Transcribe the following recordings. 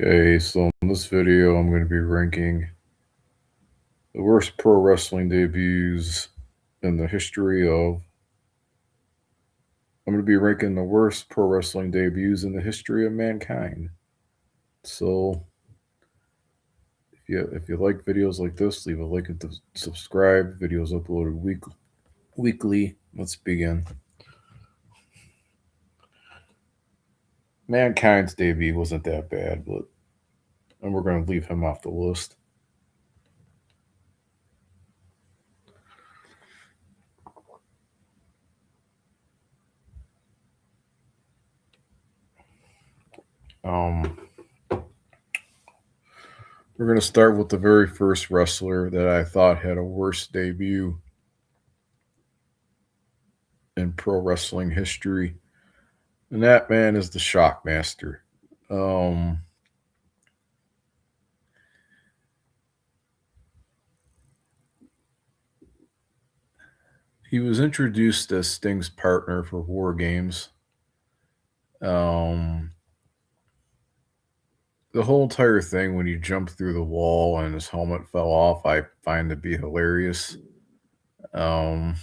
Okay, so in this video, I'm going to be ranking the worst pro wrestling debuts in the history of. I'm going to be ranking the worst pro wrestling debuts in the history of mankind. So, if you like videos like this, leave a like and subscribe. Videos uploaded weekly. Let's begin. Mankind's debut wasn't that bad, but and we're going to leave him off the list. Um, we're going to start with the very first wrestler that I thought had a worse debut in pro wrestling history, and that man is the Shockmaster. Um, he was introduced as Sting's partner for War Games. Um, the whole entire thing when he jumped through the wall and his helmet fell off, I find to be hilarious. Um,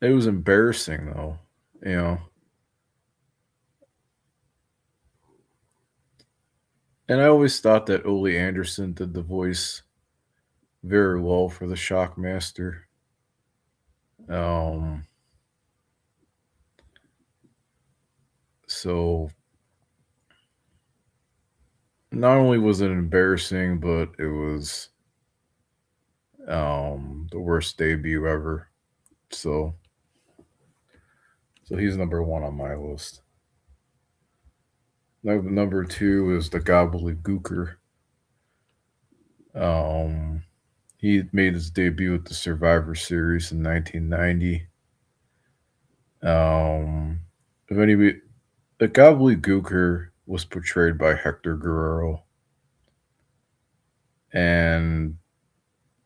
it was embarrassing though, you know. And I always thought that Ole Anderson did the voice very well for the Shockmaster. Um, so not only was it embarrassing, but it was the worst debut ever. So so he's number one on my list. Number two is the Gobbledygooker. Um, he made his debut at the Survivor Series in 1990. Um, if anybody, the Gobbledygooker was portrayed by Hector Guerrero, and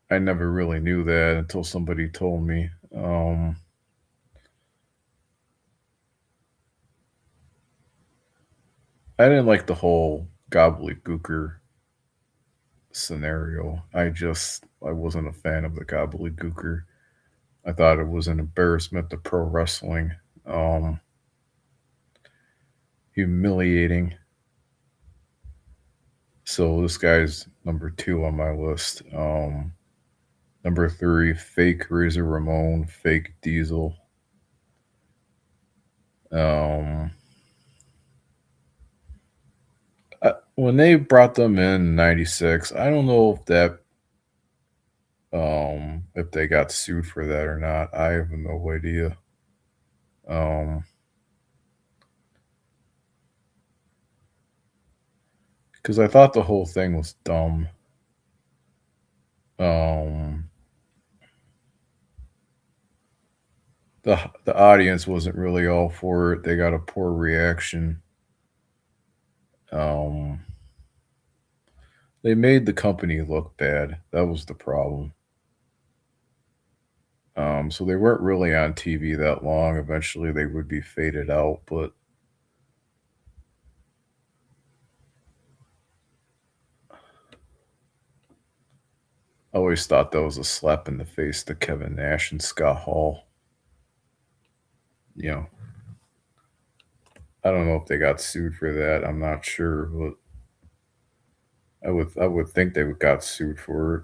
I never really knew that until somebody told me. Um, I didn't like the whole Gobbledygooker scenario. I wasn't a fan of the Gobbledygooker. I thought it was an embarrassment to pro wrestling. Um, Humiliating. So this guy's number two on my list. Number three, fake Razor Ramon, fake Diesel. Um, when they brought them in '96, I don't know if they got sued for that or not. I have no idea. Um, because I thought the whole thing was dumb. Um, the the audience wasn't really all for it. They got a poor reaction. Um, they made the company look bad. That was the problem. So they weren't really on TV that long. Eventually, they would be faded out. But I always thought that was a slap in the face to Kevin Nash and Scott Hall. You know, I don't know if they got sued for that. I'm not sure, but I would think they would got sued for it.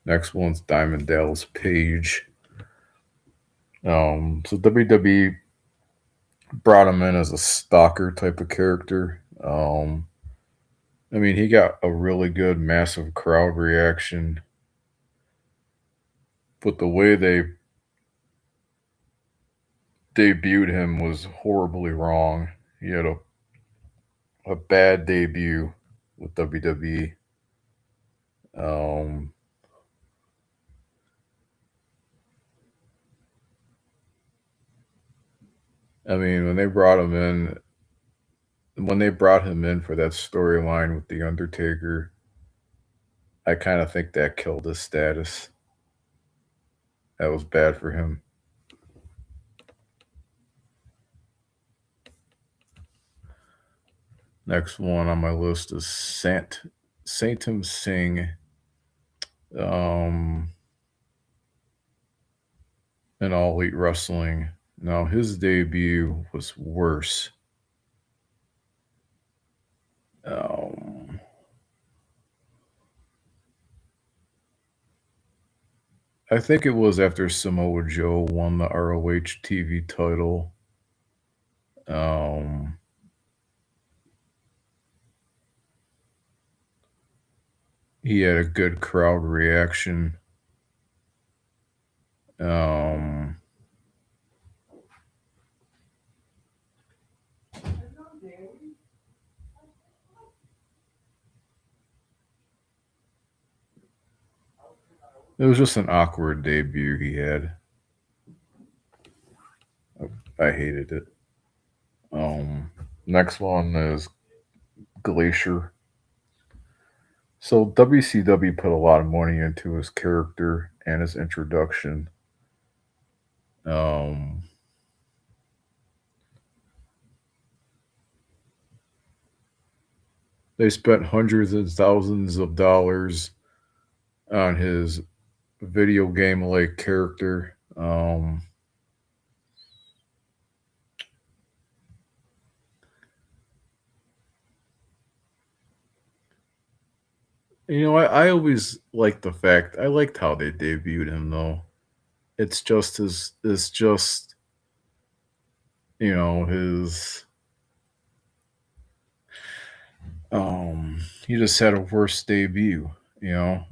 Next one's Diamond Dallas Page. So WWE brought him in as a stalker type of character. I mean, he got a really good, massive crowd reaction, but the way they debuted him was horribly wrong. He had a bad debut with WWE. Um, I mean, when they brought him in for that storyline with the Undertaker, I kind of think that killed his status. That was bad for him. Next one on my list is Santam Singh. Um, in All Elite Wrestling. Now his debut was worse. Um, I think it was after Samoa Joe won the ROH TV title. Um, he had a good crowd reaction. Um, it was just an awkward debut he had. I hated it. Next one is Glacier. So WCW put a lot of money into his character and his introduction. Um, they spent hundreds of thousands of dollars on his video game like character. I always liked the fact I liked how they debuted him though. It's just his he just had a worse debut,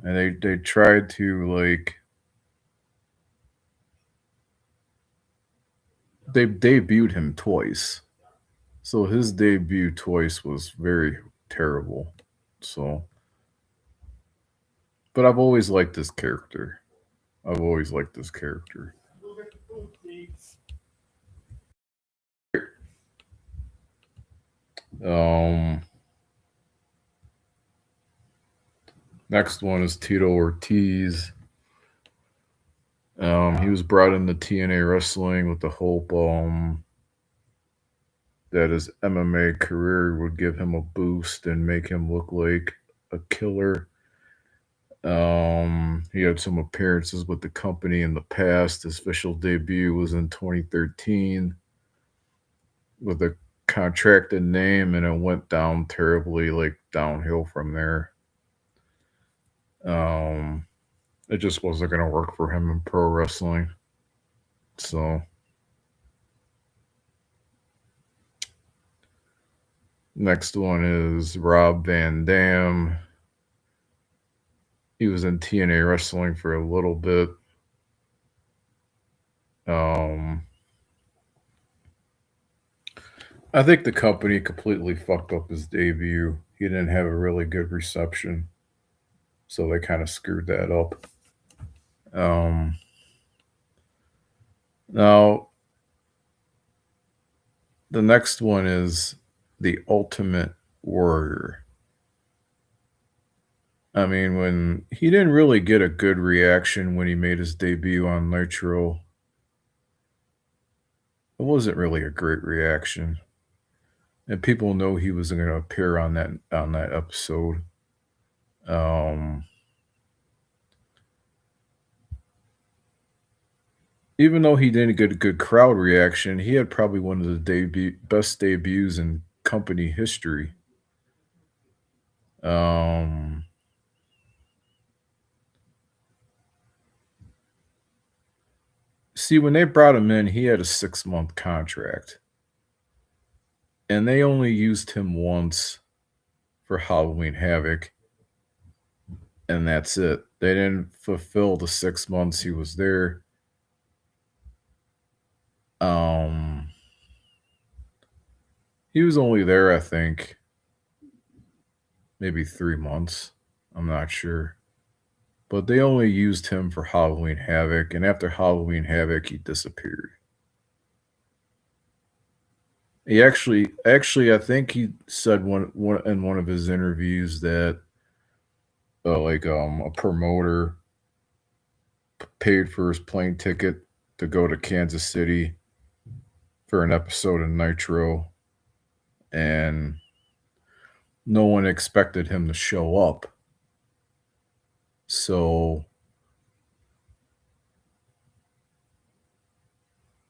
and they tried to like they debuted him twice. So his debut twice was very terrible. So but I've always liked this character. I've always liked this character. Um, Next one is Tito Ortiz. He was brought into TNA Wrestling with the hope that his MMA career would give him a boost and make him look like a killer. He had some appearances with the company in the past. His official debut was in 2013 with a contracted name, and it went down terribly, like downhill from there. Um, it just wasn't going to work for him in pro wrestling. So, next one is Rob Van Dam. He was in TNA Wrestling for a little bit. I think the company completely fucked up his debut. He didn't have a really good reception, so they kind of screwed that up. Now, the next one is the Ultimate Warrior. I mean, when he didn't really get a good reaction when he made his debut on Nitro, it wasn't really a great reaction, and people know he was going to appear on that episode. Um, Even though he didn't get a good crowd reaction, he had probably one of the best debuts in company history. Um, See, when they brought him in, he had a 6-month contract, and they only used him once for Halloween Havoc, and that's it. They didn't fulfill the 6 months he was there. Um, he was only there, I think, maybe 3 months. I'm not sure. But they only used him for Halloween Havoc, and after Halloween Havoc, he disappeared. He actually, I think he said one in one of his interviews that, a promoter paid for his plane ticket to go to Kansas City for an episode of Nitro, and no one expected him to show up. So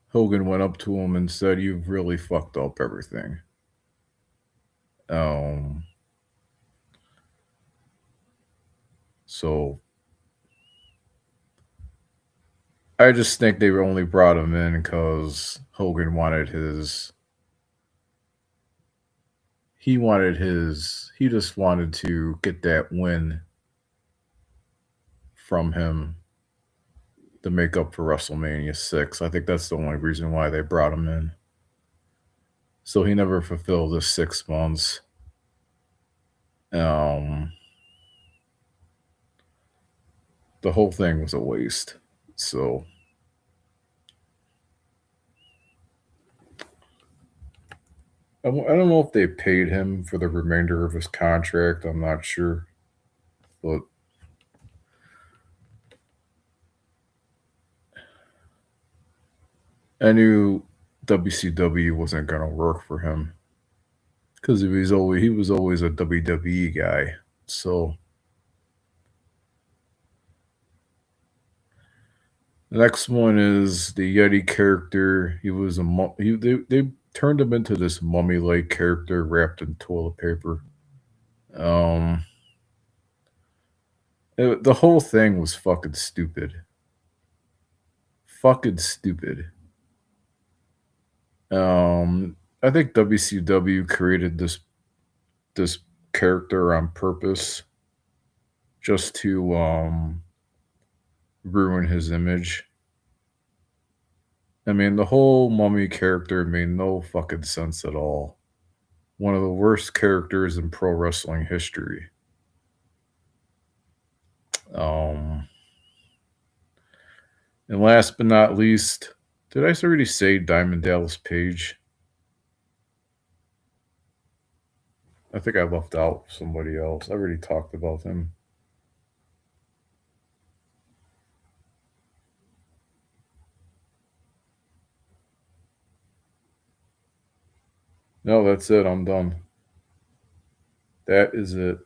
Hogan went up to him and said, "You've really fucked up everything." So I just think they only brought him in because Hogan wanted his. He just wanted to get that win from him to make up for WrestleMania 6. I think that's the only reason why they brought him in. So he never fulfilled his 6 months. The whole thing was a waste. So I don't know if they paid him for the remainder of his contract. I'm not sure. But I knew WCW wasn't going to work for him because he was always a WWE guy. So the next one is the Yeti character. He was they turned him into this mummy-like character wrapped in toilet paper. The whole thing was fucking stupid. Fucking stupid. I think WCW created this character on purpose just to ruin his image. I mean, the whole mummy character made no fucking sense at all. One of the worst characters in pro wrestling history. And last but not least, did I already say Diamond Dallas Page? I think I left out somebody else. I already talked about him. No, that's it. I'm done. That is it.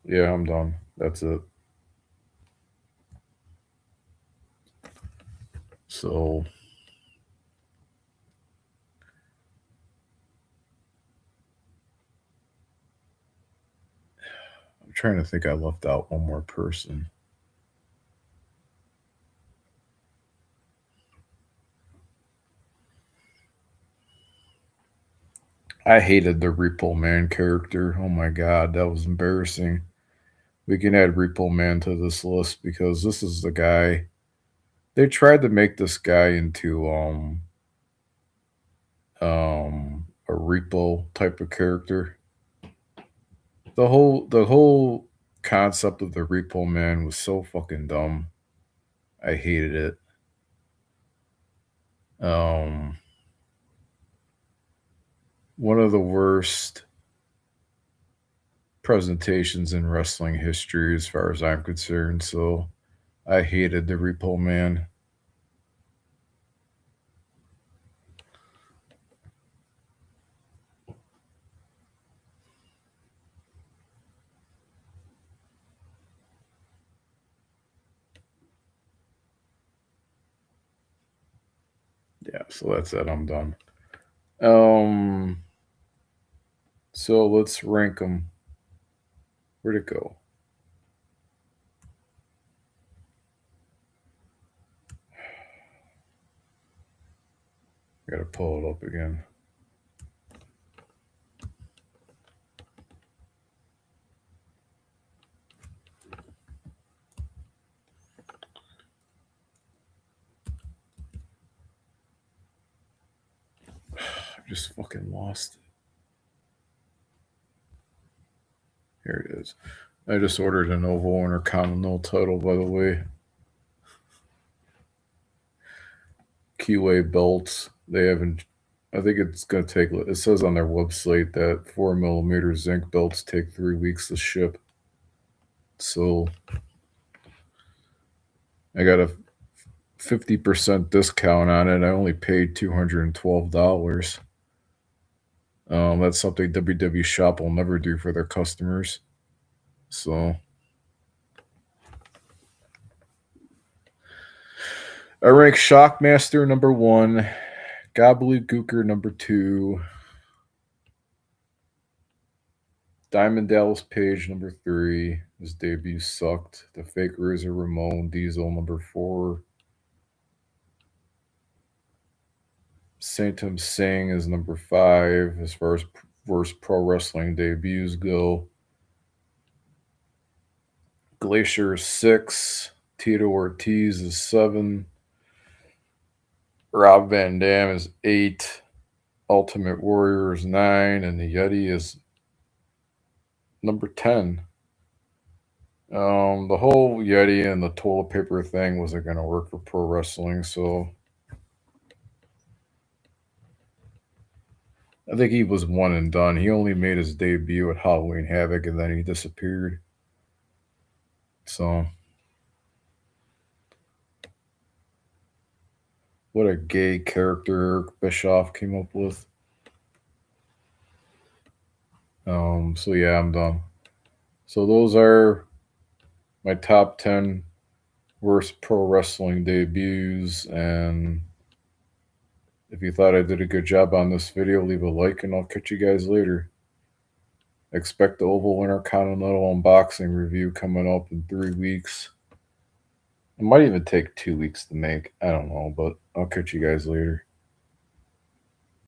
Yeah, I'm done. That's it. So I'm trying to think I left out one more person. I hated the Repo Man character. Oh my god, that was embarrassing. We can add Repo Man to this list because this is the guy. They tried to make this guy into a repo type of character. The whole concept of the Repo Man was so fucking dumb. I hated it. One of the worst presentations in wrestling history as far as I'm concerned. So I hated the Repo Man. Yeah, so that's it. I'm done. So let's rank them. Where'd it go? I gotta pull it up again. I just fucking lost it. Here it is. I just ordered an Novo Intercontinental title, by the way. QA belts. They haven't I think it's gonna take. It says on their website that 4mm zinc belts take 3 weeks to ship. So I got a 50% discount on it. I only paid $212. That's something WW Shop will never do for their customers. So I rank Shockmaster number 1, Gobbledygooker number 2, Diamond Dallas Page number 3. His debut sucked. The Fake Razor Ramon Diesel number 4. Santem Singh is number 5 as far as worst pro wrestling debuts go. Glacier is 6. Tito Ortiz is 7. Rob Van Dam is 8. Ultimate Warrior is 9. And the Yeti is number 10. The whole Yeti and the toilet paper thing wasn't going to work for pro wrestling, so I think he was one and done. He only made his debut at Halloween Havoc and then he disappeared. So, what a gay character Eric Bischoff came up with. So yeah, I'm done. So those are my top 10 worst pro wrestling debuts, and if you thought I did a good job on this video, leave a like and I'll catch you guys later. Expect the Oval Intercontinental unboxing review coming up in 3 weeks. It might even take 2 weeks to make. I don't know, but I'll catch you guys later.